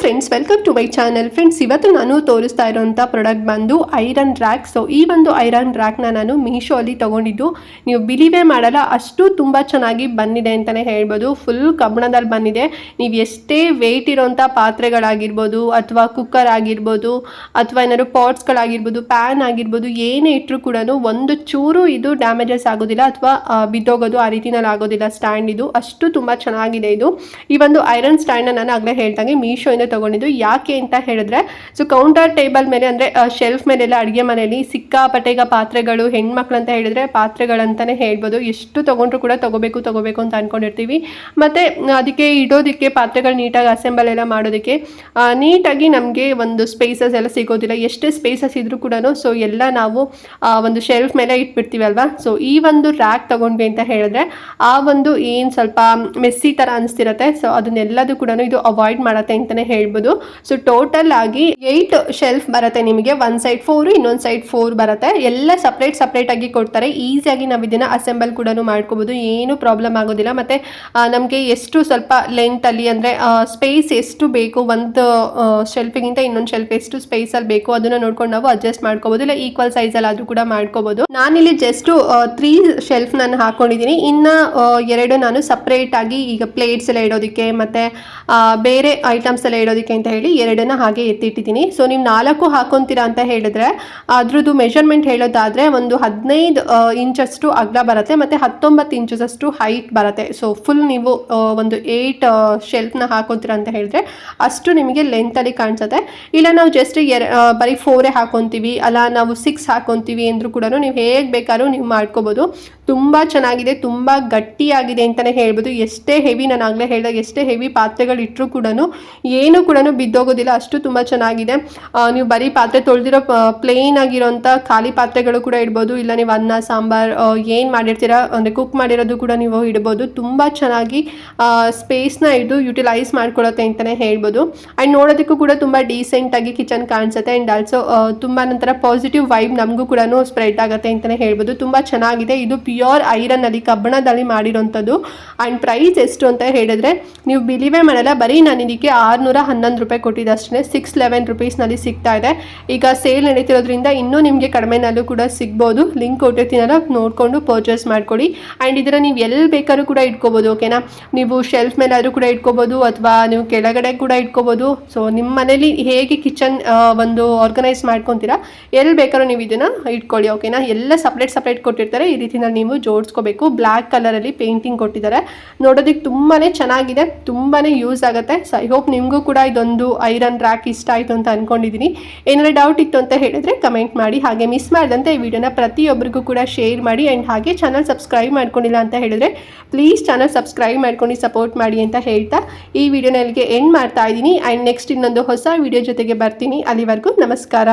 Friends, welcome to my channel. Friends, ಇವತ್ತು ನಾನು ತೋರಿಸ್ತಾ ಇರೋಂಥ ಪ್ರಾಡಕ್ಟ್ ಬಂದು ಐರನ್ ರ್ಯಾಕ್. ಸೊ ಈ ಒಂದು ಐರನ್ ರ್ಯಾಕ್ನ ನಾನು ಮೀಶೋ ಅಲ್ಲಿ ತಗೊಂಡಿದ್ದು, ನೀವು ಬಿಲೀವೇ ಮಾಡಲ್ಲ, ಅಷ್ಟು ತುಂಬ ಚೆನ್ನಾಗಿ ಬಂದಿದೆ ಅಂತಲೇ ಹೇಳ್ಬೋದು. ಫುಲ್ ಕಬ್ಬಣದಲ್ಲಿ ಬಂದಿದೆ. ನೀವು ಎಷ್ಟೇ ವೆಯ್ಟ್ ಇರೋಂಥ ಪಾತ್ರೆಗಳಾಗಿರ್ಬೋದು, ಅಥವಾ ಕುಕ್ಕರ್ ಆಗಿರ್ಬೋದು, ಅಥವಾ ಏನಾದ್ರು ಪಾಟ್ಸ್ಗಳಾಗಿರ್ಬೋದು, ಪ್ಯಾನ್ ಆಗಿರ್ಬೋದು, ಏನೇ ಇಟ್ಟರು ಕೂಡ ಒಂದು ಚೂರು ಇದು ಡ್ಯಾಮೇಜಸ್ ಆಗೋದಿಲ್ಲ ಅಥವಾ ಬಿದ್ದೋಗೋದು ಆ ರೀತಿನಲ್ಲಿ ಆಗೋದಿಲ್ಲ. ಸ್ಟ್ಯಾಂಡ್ ಇದು ಅಷ್ಟು ತುಂಬ ಚೆನ್ನಾಗಿದೆ. ಇದು ಈ ಒಂದು ಐರನ್ ಸ್ಟ್ಯಾಂಡ್ನ ನಾನು ಆಗಲೇ ಹೇಳ್ದಂಗೆ ಮೀಶೋಯಿಂದ ತಗೊಂಡಿದ್ದು. ಯಾಕೆ ಅಂತ ಹೇಳಿದ್ರೆ, ಸೊ ಕೌಂಟರ್ ಟೇಬಲ್ ಮೇಲೆ ಅಂದರೆ ಶೆಲ್ಫ್ ಮೇಲೆಲ್ಲ ಅಡುಗೆ ಮನೆಯಲ್ಲಿ ಸಿಕ್ಕಾಪಟ್ಟೆ ಈಗ ಪಾತ್ರೆಗಳು, ಹೆಣ್ಮಕ್ಳು ಅಂತ ಹೇಳಿದ್ರೆ ಪಾತ್ರೆಗಳಂತಲೇ ಹೇಳ್ಬೋದು. ಎಷ್ಟು ತೊಗೊಂಡ್ರು ಕೂಡ ತಗೋಬೇಕು ಅಂತ ಅಂದ್ಕೊಂಡಿರ್ತೀವಿ. ಮತ್ತು ಅದಕ್ಕೆ ಇಡೋದಕ್ಕೆ ಪಾತ್ರೆಗಳು ನೀಟಾಗಿ ಅಸೆಂಬಲ್ ಎಲ್ಲ ಮಾಡೋದಕ್ಕೆ ನೀಟಾಗಿ ನಮಗೆ ಒಂದು ಸ್ಪೇಸಸ್ ಎಲ್ಲ ಸಿಗೋದಿಲ್ಲ. ಎಷ್ಟೇ ಸ್ಪೇಸಸ್ ಇದ್ರೂ ಕೂಡ ಸೊ ಎಲ್ಲ ನಾವು ಒಂದು ಶೆಲ್ಫ್ ಮೇಲೆ ಇಟ್ಬಿಡ್ತೀವಿ ಅಲ್ವಾ. ಸೊ ಈ ಒಂದು ರ್ಯಾಕ್ ತಗೊಂಡ್ವಿ ಅಂತ ಹೇಳಿದ್ರೆ ಆ ಒಂದು ಏನು ಸ್ವಲ್ಪ ಮೆಸ್ಸಿ ಥರ ಅನಿಸ್ತಿರುತ್ತೆ. ಸೊ ಅದನ್ನೆಲ್ಲದೂ ಕೂಡ ಇದು ಅವಾಯ್ಡ್ ಮಾಡುತ್ತೆ ಅಂತಲೇ ಹೇಳ್ಬೋದು. ಸೊ ಟೋಟಲ್ ಆಗಿ 8 ಶೆಲ್ಫ್ ಬರುತ್ತೆ ನಿಮಗೆ. ಒಂದು ಸೈಡ್ 4, ಇನ್ನೊಂದು ಸೈಡ್ 4 ಬರುತ್ತೆ. ಎಲ್ಲ ಸಪ್ರೇಟ್ ಆಗಿ ಕೊಡ್ತಾರೆ. ಈಸಿಯಾಗಿ ನಾವು ಇದನ್ನು ಅಸೆಂಬಲ್ ಕೂಡ ಮಾಡ್ಕೋಬೋದು, ಏನು ಪ್ರಾಬ್ಲಮ್ ಆಗೋದಿಲ್ಲ. ಮತ್ತು ನಮಗೆ ಎಷ್ಟು ಸ್ವಲ್ಪ ಲೆಂತಲ್ಲಿ ಅಂದರೆ ಸ್ಪೇಸ್ ಎಷ್ಟು ಬೇಕು, ಒಂದು ಶೆಲ್ಫಿಗಿಂತ ಇನ್ನೊಂದು ಶೆಲ್ಫ್ ಎಷ್ಟು ಸ್ಪೇಸಲ್ಲಿ ಬೇಕು ಅದನ್ನು ನೋಡ್ಕೊಂಡು ನಾವು ಅಡ್ಜಸ್ಟ್ ಮಾಡ್ಕೋಬೋದು. ಇಲ್ಲ ಈಕ್ವಲ್ ಸೈಜಲ್ಲಿ ಆದರೂ ಕೂಡ ಮಾಡ್ಕೋಬೋದು. ನಾನಿಲ್ಲಿ ಜಸ್ಟ್ 3 ಶೆಲ್ಫ್ ನಾನು ಹಾಕೊಂಡಿದ್ದೀನಿ. ಇನ್ನು 2 ನಾನು ಸಪ್ರೇಟ್ ಆಗಿ ಈಗ ಪ್ಲೇಟ್ಸ್ ಎಲ್ಲ ಇಡೋದಕ್ಕೆ ಮತ್ತು ಬೇರೆ ಐಟಮ್ಸ್ ಎಲ್ಲ ಇಡೋದಕ್ಕೆ ಅಂತ ಹೇಳಿ 2 ಹಾಗೆ ಎತ್ತಿಟ್ಟಿದ್ದೀನಿ. ಸೊ ನೀವು 4 ಹಾಕೊತೀರಾ ಅಂತ ಹೇಳಿದ್ರೆ ಅದ್ರದ್ದು ಮೆಷರ್ಮೆಂಟ್ ಹೇಳೋದಾದರೆ ಒಂದು 15 ಇಂಚಷ್ಟು ಅಗಲ ಬರುತ್ತೆ ಮತ್ತು 19 ಇಂಚಷ್ಟು ಹೈಟ್ ಬರುತ್ತೆ. ಸೊ ಫುಲ್ ನೀವು ಒಂದು 8 ಶೆಲ್ಫ್ನ ಹಾಕೊತೀರಾ ಅಂತ ಹೇಳಿದ್ರೆ ಅಷ್ಟು ನಿಮಗೆ ಲೆಂತಲ್ಲಿ ಕಾಣಿಸುತ್ತೆ. ಇಲ್ಲ ನಾವು ಜಸ್ಟ್ ಬರೀ 4 ಹಾಕೊತೀವಿ, ಅಲ್ಲ ನಾವು 6 ಹಾಕೊತೀವಿ ಅಂದರೂ ಕೂಡ ನೀವು ಹೇಗೆ ಬೇಕಾದ್ರೂ ನೀವು ಮಾಡ್ಕೋಬೋದು. ತುಂಬ ಚೆನ್ನಾಗಿದೆ, ತುಂಬ ಗಟ್ಟಿಯಾಗಿದೆ ಅಂತಲೇ ಹೇಳ್ಬೋದು. ಎಷ್ಟೇ ಹೆವಿ, ನಾನು ಆಗಲೇ ಹೇಳಿದಾಗ ಎಷ್ಟೇ ಹೆವಿ ಪಾತ್ರೆಗಳು ಇಟ್ಟರೂ ಕೂಡ ಏನೂ ಕೂಡ ಬಿದ್ದೋಗೋದಿಲ್ಲ, ಅಷ್ಟು ತುಂಬ ಚೆನ್ನಾಗಿದೆ. ನೀವು ಬರೀ ಪಾತ್ರೆ ತೊಳೆದಿರೋ ಪ್ಲೇನ್ ಆಗಿರೋಂಥ ಖಾಲಿ ಪಾತ್ರೆಗಳು ಕೂಡ ಇಡ್ಬೋದು. ಇಲ್ಲ ನೀವು ಅನ್ನ ಸಾಂಬಾರು ಏನು ಮಾಡಿರ್ತೀರಾ ಅಂದರೆ ಕುಕ್ ಮಾಡಿರೋದು ಕೂಡ ನೀವು ಇಡ್ಬೋದು. ತುಂಬ ಚೆನ್ನಾಗಿ ಸ್ಪೇಸ್ನ ಇದು ಯುಟಿಲೈಸ್ ಮಾಡ್ಕೊಳ್ಳುತ್ತೆ ಅಂತಲೇ ಹೇಳ್ಬೋದು. ಆ್ಯಂಡ್ ನೋಡೋದಕ್ಕೂ ಕೂಡ ತುಂಬ ಡೀಸೆಂಟಾಗಿ ಕಿಚನ್ ಕಾಣಿಸುತ್ತೆ. ಆ್ಯಂಡ್ ಆಲ್ಸೋ ತುಂಬ ನಂತರ ಪಾಸಿಟಿವ್ ವೈಬ್ ನಮಗೂ ಕೂಡ ಸ್ಪ್ರೆಡ್ ಆಗುತ್ತೆ ಅಂತಲೇ ಹೇಳ್ಬೋದು. ತುಂಬ ಚೆನ್ನಾಗಿದೆ. ಇದು ಪ್ಯೂರ್ ಐರನ್ನಲ್ಲಿ, ಕಬ್ಬಣದಲ್ಲಿ ಮಾಡಿರೋಂಥದ್ದು. ಆ್ಯಂಡ್ ಪ್ರೈಸ್ ಎಷ್ಟು ಅಂತ ಹೇಳಿದ್ರೆ ನೀವು ಬಿಲೀವೇ ಮಾಡಲ್ಲ, ಬರೀ ನಾನು ಇದಕ್ಕೆ 611 ರೂಪಾಯಿ ಕೊಟ್ಟಿದ್ದೆ ಅಷ್ಟೇ. 611 ರುಪೀಸ್ನಲ್ಲಿ ಸಿಗ್ತಾ ಇದೆ. ಈಗ ಸೇಲ್ ನಡೀತಿರೋದ್ರಿಂದ ಇನ್ನೂ ನಿಮಗೆ ಕಡಿಮೆನಲ್ಲೂ ಕೂಡ ಸಿಗ್ಬೋದು. ಲಿಂಕ್ ಕೊಟ್ಟಿರ್ತೀನಲ್ಲ, ನೋಡಿಕೊಂಡು ಪರ್ಚೇಸ್ ಮಾಡ್ಕೊಳ್ಳಿ. ಆ್ಯಂಡ್ ಇದರ ನೀವು ಎಲ್ಲಿ ಬೇಕಾದ್ರೂ ಕೂಡ ಇಟ್ಕೋಬೋದು, ಓಕೆನಾ. ನೀವು ಶೆಲ್ಫ್ ಮೇಲಾದರೂ ಕೂಡ ಇಟ್ಕೋಬೋದು ಅಥವಾ ನೀವು ಕೆಳಗಡೆ ಕೂಡ ಇಟ್ಕೋಬೋದು. ಸೊ ನಿಮ್ಮ ಮನೇಲಿ ಹೇಗೆ ಕಿಚನ್ ಒಂದು ಆರ್ಗನೈಸ್ ಮಾಡ್ಕೊತೀರಾ, ಎಲ್ಲಿ ಬೇಕಾದ್ರೂ ನೀವು ಇದನ್ನು ಇಟ್ಕೊಳ್ಳಿ, ಓಕೆನಾ. ಎಲ್ಲ ಸಪ್ರೇಟ್ ಕೊಟ್ಟಿರ್ತಾರೆ. ಈ ರೀತಿನಲ್ಲಿ ನೀವು ಜೋಡಿಸ್ಕೋಬೇಕು. ಬ್ಲ್ಯಾಕ್ ಕಲರಲ್ಲಿ ಪೇಂಟಿಂಗ್ ಕೊಟ್ಟಿದ್ದಾರೆ. ನೋಡೋದಕ್ಕೆ ತುಂಬಾ ಚೆನ್ನಾಗಿದೆ, ತುಂಬಾ ಯೂಸ್ ಆಗುತ್ತೆ. ಸೊ ಐ ಹೋಪ್ ನಿಮಗೂ ಕೂಡ ಇದೊಂದು ಐರನ್ ರ್ಯಾಕ್ ಇಷ್ಟ ಆಯಿತು ಅಂತ ಅಂದ್ಕೊಂಡಿದ್ದೀನಿ. ಏನಾದರೂ ಡೌಟ್ ಇತ್ತು ಅಂತ ಹೇಳಿದ್ರೆ ಕಮೆಂಟ್ ಮಾಡಿ. ಹಾಗೆ ಮಿಸ್ ಮಾಡಿದಂತೆ ಈ ವಿಡಿಯೋನ ಪ್ರತಿಯೊಬ್ಬರಿಗೂ ಕೂಡ ಶೇರ್ ಮಾಡಿ. ಆ್ಯಂಡ್ ಹಾಗೆ ಚಾನಲ್ ಸಬ್ಸ್ಕ್ರೈಬ್ ಮಾಡ್ಕೊಂಡಿಲ್ಲ ಅಂತ ಹೇಳಿದ್ರೆ ಪ್ಲೀಸ್ ಚಾನಲ್ ಸಬ್ಸ್ಕ್ರೈಬ್ ಮಾಡ್ಕೊಂಡು ಸಪೋರ್ಟ್ ಮಾಡಿ ಅಂತ ಹೇಳ್ತಾ ಈ ವಿಡಿಯೋನ ಇಲ್ಲಿಗೆ ಎಂಡ್ ಮಾಡ್ತಾ ಇದ್ದೀನಿ. ಆ್ಯಂಡ್ ನೆಕ್ಸ್ಟ್ ಇನ್ನೊಂದು ಹೊಸ ವಿಡಿಯೋ ಜೊತೆಗೆ ಬರ್ತೀನಿ. ಅಲ್ಲಿವರೆಗೂ ನಮಸ್ಕಾರ.